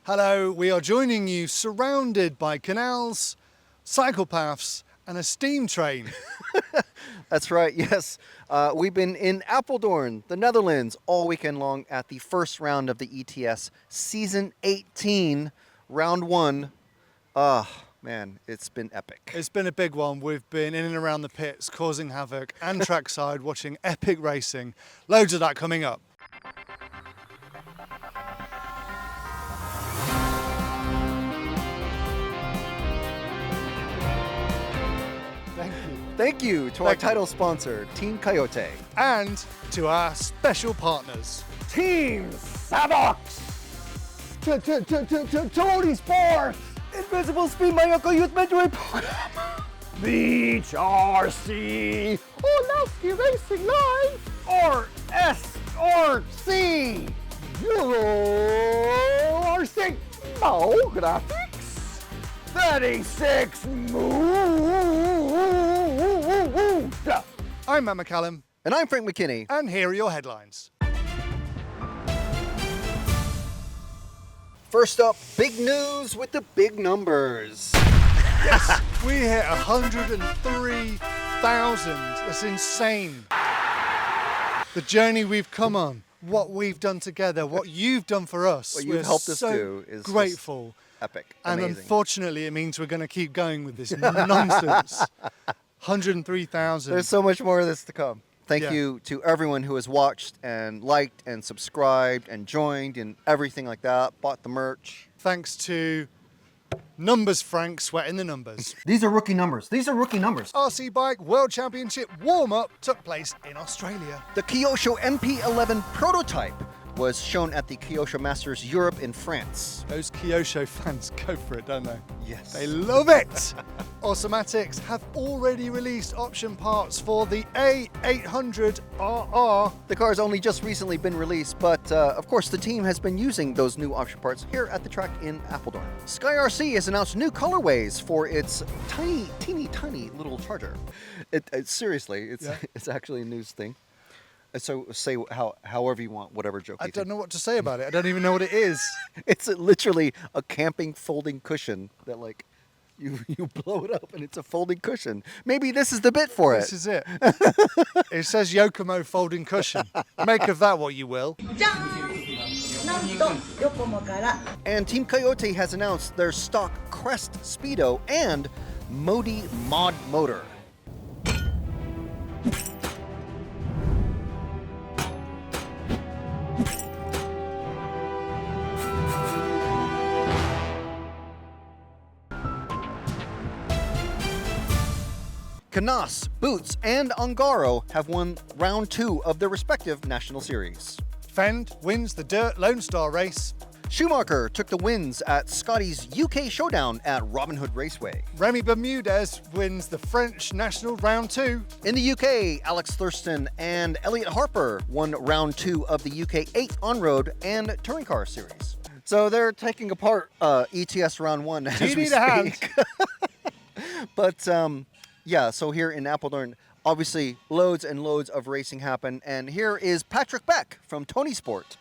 Hello, we are joining you surrounded by canals, cycle paths and a steam train. That's right, yes. We've been in Apeldoorn, the Netherlands, all weekend long at the first round of the ETS Season 18, Round 1. Man, it's been epic. It's been a big one. We've been in and around the pits, causing havoc, and trackside, watching epic racing. Loads of that coming up. Thank you to our title sponsor, Team Cayote. And to our special partners. Team Savox! Tonisport! Invisible Speed Mayako Youth Mentoring Program! Beach RC! Orlowski Racing Live! rsrc! EuroRC! No graphics! 36 mood! I'm Matt McCallum. And I'm Frank McKinney. And here are your headlines. First up, big news with the big numbers. Yes, we hit 103,000. That's insane. The journey we've come on, what we've done together, what you've done for us. What you've helped us do is grateful. Epic. And amazing. Unfortunately, it means we're going to keep going with this nonsense. 103,000. There's so much more of this to come. Thank you to everyone who has watched and liked and subscribed and joined and everything like that, bought the merch. Thanks to Numbers Frank sweating the numbers. These are rookie numbers. These are rookie numbers. RC Bike World Championship warm-up took place in Australia. The Kyosho MP11 prototype was shown at the Kyosho Masters Europe in France. Those Kyosho fans go for it, don't they? Yes. They love it! Automatics have already released option parts for the A800RR. The car's only just recently been released, but of course the team has been using those new option parts here at the track in Apeldoorn. SkyRC has announced new colorways for its teeny tiny little charger. Seriously, it's actually a news thing. So say however you want, whatever joke you I don't know what to say about it. I don't even know what it is. It's literally a camping folding cushion that like you blow it up and it's a folding cushion. Maybe this is the bit for it. This is it. It says Yokomo folding cushion. Make of that what you will. And Team Cayote has announced their stock Crest Speedo and Modi Mod motor. Canas, Boots, and Ongaro have won round 2 of their respective national series. Fend wins the Dirt Lone Star race. Schumacher took the wins at Scotty's UK Showdown at Robin Hood Raceway. Remy Bermudez wins the French National Round 2. In the UK, Alex Thurston and Elliot Harper won round 2 of the UK 8th On-Road and Touring Car Series. So they're taking apart ETS Round 1 as we speak. But yeah, so here in Apeldoorn, obviously loads and loads of racing happen. And here is Patrick Beck from Tonisport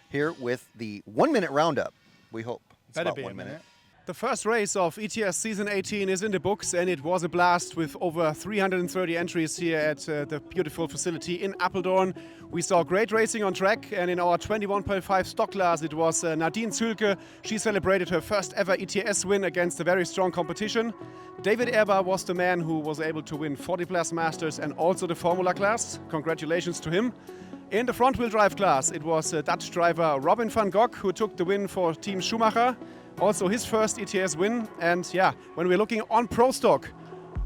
here with the 1-minute roundup. We hope it's Better about be 1 a minute. The first race of ETS Season 18 is in the books, and it was a blast with over 330 entries here at the beautiful facility in Apeldoorn. We saw great racing on track, and in our 21.5 stock class it was Nadine Zülke. She celebrated her first ever ETS win against a very strong competition. David Erber was the man who was able to win 40 Plus Masters and also the Formula class. Congratulations to him. In the front-wheel drive class, it was Dutch driver Robin van Gogh who took the win for Team Schumacher. Also his first ETS win. And yeah, when we're looking on Pro Stock,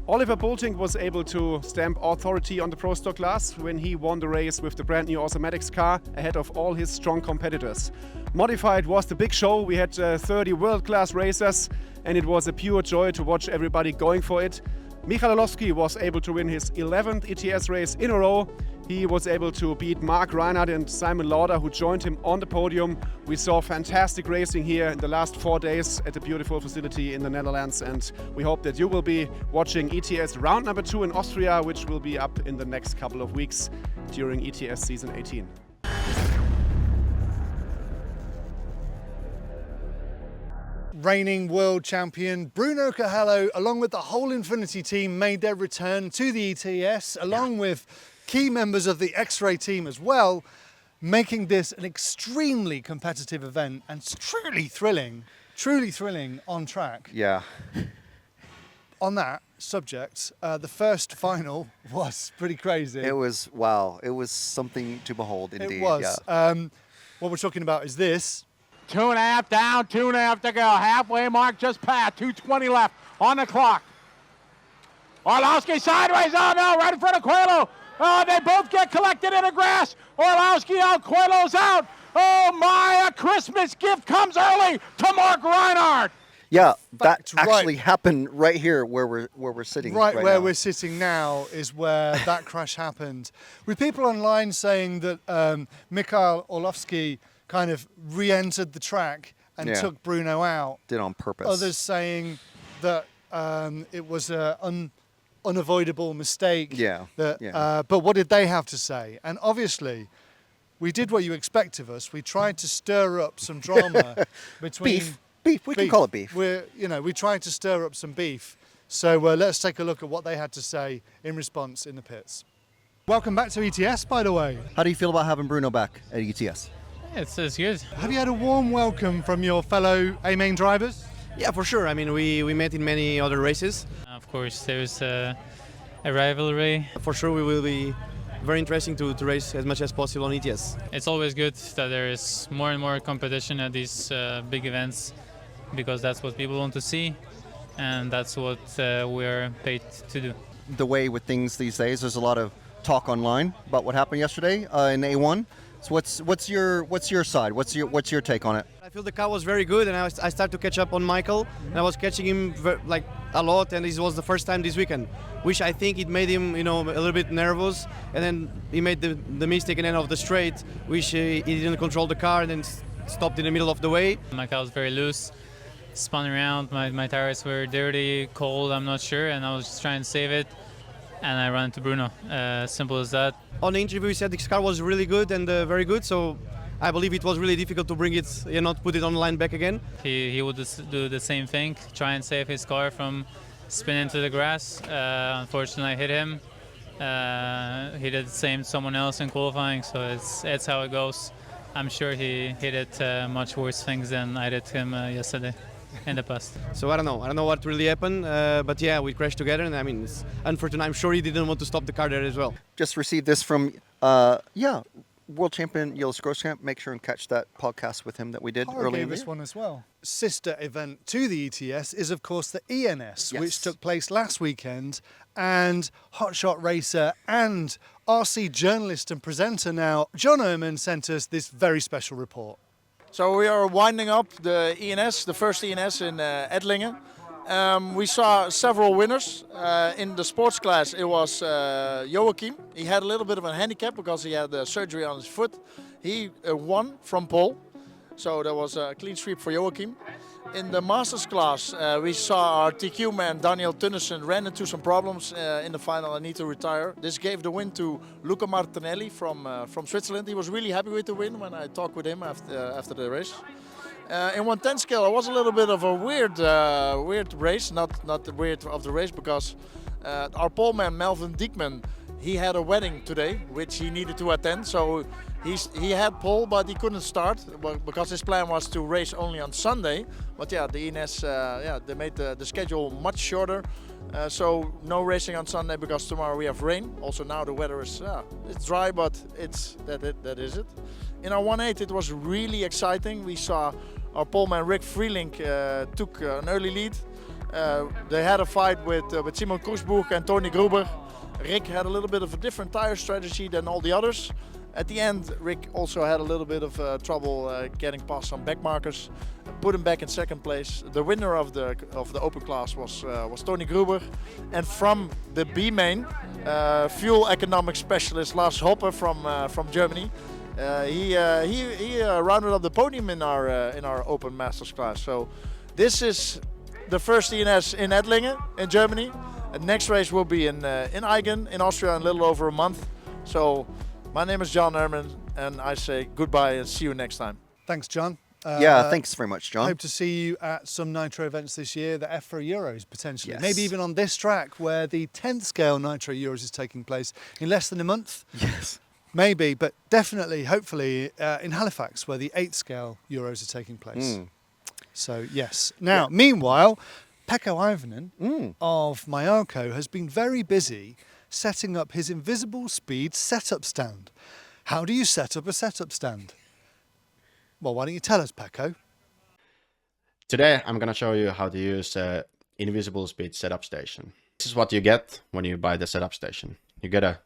Oliver Boulting was able to stamp authority on the Pro Stock class when he won the race with the brand new Automatics car ahead of all his strong competitors. Modified was the big show. We had 30 world-class racers and it was a pure joy to watch everybody going for it. Michael Orlowski was able to win his 11th ETS race in a row. He was able to beat Mark Reinhardt and Simon Lauder, who joined him on the podium. We saw fantastic racing here in the last 4 days at the beautiful facility in the Netherlands, and we hope that you will be watching ETS round number 2 in Austria, which will be up in the next couple of weeks during ETS season 18. reigning world champion Bruno Cahello, along with the whole Infinity team, made their return to the ETS, along with key members of the X-Ray team as well, making this an extremely competitive event and truly thrilling on track. Yeah. On that subject, the first final was pretty crazy. It was, wow, it was something to behold indeed. It was. Yeah. What we're talking about is this. 2.5 down, 2.5 to go. Halfway mark just passed. 2:20 left on the clock. Orlowski sideways. Oh no, right in front of Coelho. Oh, they both get collected in the grass. Orlowski out, Coelho's out. Oh my, a Christmas gift comes early to Mark Reinhardt. Yeah, that Fact, actually right. happened right here where we're sitting. Right where now. we're sitting now is where that crash happened. With people online saying that Mikhail Orlowski kind of re-entered the track and took Bruno out. Did on purpose. Others saying that it was an unavoidable mistake. Yeah. But what did they have to say? And obviously, we did what you expect of us. We tried to stir up some drama between... Beef. We can call it beef. We tried to stir up some beef. So let's take a look at what they had to say in response in the pits. Welcome back to ETS, by the way. How do you feel about having Bruno back at ETS? It's good. Have you had a warm welcome from your fellow A-Main drivers? Yeah, for sure. I mean, we met in many other races. Of course, there's a rivalry. For sure, we will be very interesting to race as much as possible on ETS. It's always good that there is more and more competition at these big events, because that's what people want to see, and that's what we're paid to do. The way with things these days, there's a lot of talk online about what happened yesterday in A1. So what's your side? What's your take on it? I feel the car was very good, and I started to catch up on Michael, and I was catching him like a lot, and this was the first time this weekend, which I think it made him, a little bit nervous, and then he made the mistake in the end of the straight, which he didn't control the car and then stopped in the middle of the way. My car was very loose, spun around, my tires were dirty, cold, I'm not sure, and I was just trying to save it, and I ran into Bruno. Simple as that. On the interview, he said the car was really good and very good, so I believe it was really difficult to bring it, not put it on the line back again. He would do the same thing, try and save his car from spinning into the grass. Unfortunately, I hit him. He did the same to someone else in qualifying, so it's how it goes. I'm sure he hit it much worse things than I did him yesterday in the past. So I don't know what really happened, but yeah, we crashed together, and I mean, it's unfortunate. I'm sure he didn't want to stop the car there as well. Just received this from world champion Jules Grosskamp. Make sure and catch that podcast with him that we did earlier in the this year. one as well. Sister event to the ETS is of course the ENS, which took place last weekend, and hotshot racer and RC journalist and presenter now John Ehrman sent us this very special report. So we are winding up the ENS, the first ENS in Edlingen. We saw several winners. In the sports class it was Joachim. He had a little bit of a handicap because he had surgery on his foot. He won from pole, so there was a clean sweep for Joachim. In the masters class we saw our TQ man Daniel Tunnesen ran into some problems in the final and need to retire. This gave the win to Luca Martinelli from Switzerland. He was really happy with the win when I talked with him after the race. In 110 scale, it was a little bit of a weird race, not the weird of the race, because our poleman Melvin Diekman, he had a wedding today, which he needed to attend. So he had pole, but he couldn't start because his plan was to race only on Sunday. But yeah, the ENS, they made the schedule much shorter. So no racing on Sunday because tomorrow we have rain. Also now the weather is it's dry, but that is it. In our 1.8 it was really exciting. We saw our poleman Rick Freelink took an early lead. They had a fight with Simon Kroesboeg and Tony Gruber. Rick had a little bit of a different tire strategy than all the others. At the end, Rick also had a little bit of trouble getting past some back markers, put him back in second place. The winner of the open class was Tony Gruber, and from the B main, fuel economic specialist Lars Hoppe from Germany. He rounded up the podium in our open masters class. So this is the first ENS in Edlingen in Germany. The next race will be in Aigen in Austria in a little over a month. So my name is John Ehrman, and I say goodbye and see you next time. Thanks, John. Yeah, thanks very much, John. Hope to see you at some Nitro events this year, the F4 Euros potentially. Yes. Maybe even on this track where the 10th scale Nitro Euros is taking place in less than a month. Yes. Maybe, but definitely, hopefully, in Halifax where the 8th scale Euros are taking place. So, yes. Now, meanwhile, Pekko Ivanen of Mayako has been very busy setting up his invisible speed setup stand. How do you set up a setup stand? Well, why don't you tell us, Pekko? Today, I'm going to show you how to use Invisible Speed Setup Station. This is what you get when you buy the setup station. You get a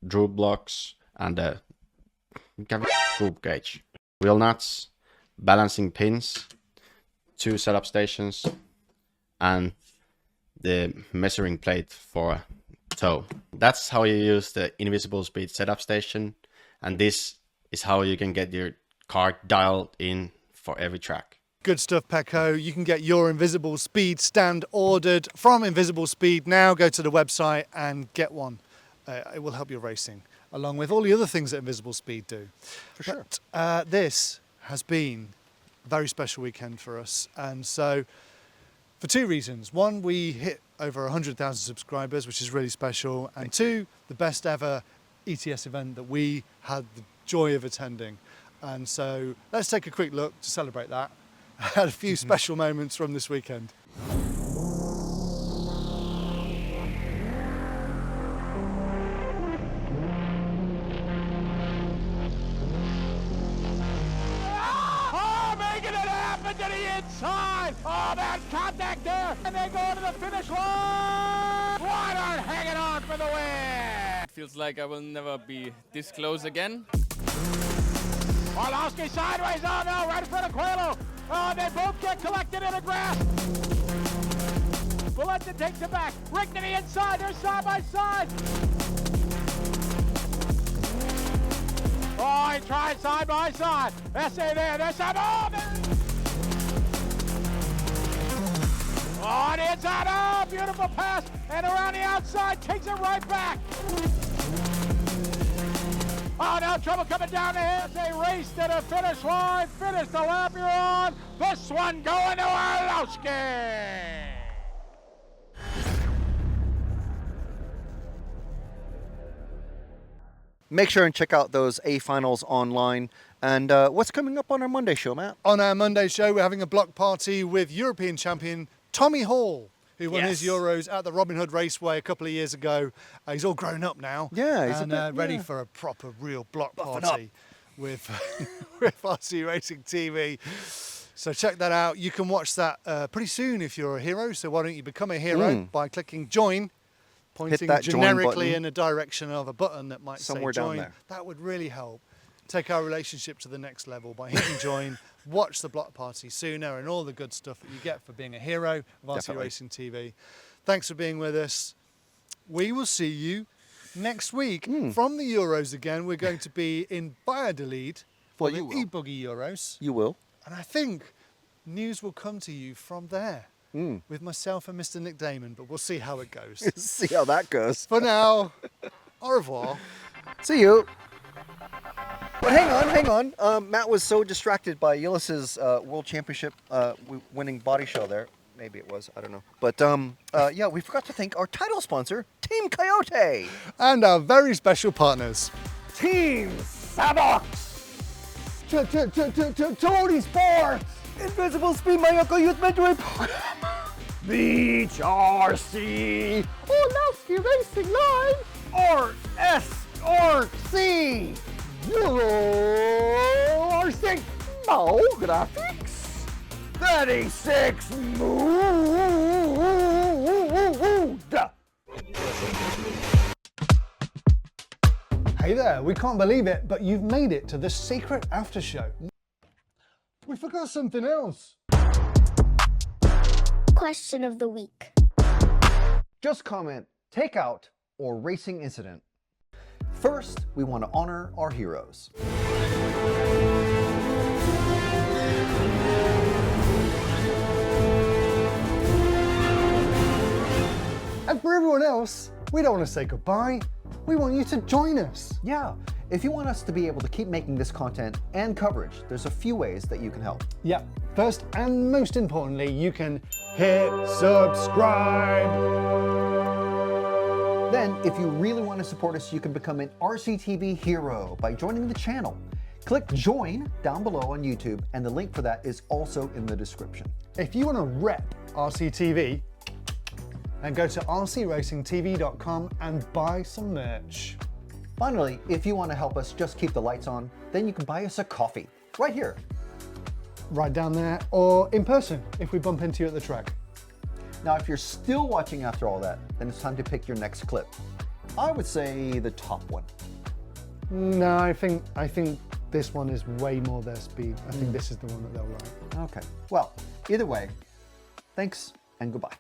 droop blocks and a droop gauge, wheel nuts, balancing pins, 2 setup stations, and the measuring plate for toe. That's how you use the Invisible Speed Setup Station, and this is how you can get your car dialed in for every track. Good stuff, Pekko. You can get your Invisible Speed stand ordered from Invisible Speed now. Go to the website and get one. It will help your racing, along with all the other things that Invisible Speed do. For sure. But, this has been a very special weekend for us. And so, for 2 reasons. One, we hit over 100,000 subscribers, which is really special. And 2, the best ever ETS event that we had the joy of attending. And so let's take a quick look to celebrate that. I had a few special moments from this weekend. Oh, making it happen to the inside. Oh, man, contact there. And they go to the finish line. Reinhardt hanging on for the win. Feels like I will never be this close again. Orlowski sideways, oh no, right in front of Coelho. Oh, they both get collected in the grass. Valencia takes it back. Rick to the inside, they're side by side. Oh, he tried side by side. SA there, there's some, oh, there. Oh, on the inside, oh, beautiful pass. And around the outside, takes it right back. Oh, now trouble coming down the hill. They race to the finish line. Finish the lap you're on. This one going to Orlowski. Make sure and check out those A finals online. And what's coming up on our Monday show, Matt? On our Monday show, we're having a block party with European champion Tommy Hall, who won his Euros at the Robin Hood Raceway a couple of years ago. He's all grown up now. Yeah, he's and ready for a proper, real block party with RC Racing TV. So check that out. You can watch that pretty soon if you're a hero. So why don't you become a hero by clicking join, pointing generically in a direction of a button that might somewhere say join. down there. That would really help. Take our relationship to the next level by hitting join, watch the block party sooner and all the good stuff that you get for being a hero of RC Racing TV. Thanks for being with us. We will see you next week from the Euros again. We're going to be in Valladolid for the e-buggy Euros. You will. And I think news will come to you from there with myself and Mr. Nick Damon, but we'll see how it goes. See how that goes. For now, au revoir. See you. But hang on. Matt was so distracted by Yillis's World Championship winning body show there. Maybe it was, I don't know. But yeah, we forgot to thank our title sponsor, Team Coyote. And our very special partners. Team Savox. Tonisport. Invisible Speed Mayako Youth Mentoring Program. Beach RC. Orlowski Racing Line. rsrc. EuroRC. No graphics. 36 mood. Hey there, we can't believe it, but you've made it to the secret after show. We forgot something else. Question of the week. Just comment takeout or racing incident. First, we want to honor our heroes. And for everyone else, we don't want to say goodbye. We want you to join us. Yeah, If you want us to be able to keep making this content and coverage, there's a few ways that you can help. Yeah, first and most importantly, you can hit subscribe. Then, if you really want to support us, you can become an RCTV Hero by joining the channel. Click join down below on YouTube, and the link for that is also in the description. If you want to rep RCTV, then go to rcracingtv.com and buy some merch. Finally, if you want to help us just keep the lights on, then you can buy us a coffee right here. Right down there, or in person if we bump into you at the track. Now, if you're still watching after all that, then it's time to pick your next clip. I would say the top one. No, I think this one is way more their speed. I think this is the one that they'll like. Okay. Well, either way, thanks and goodbye.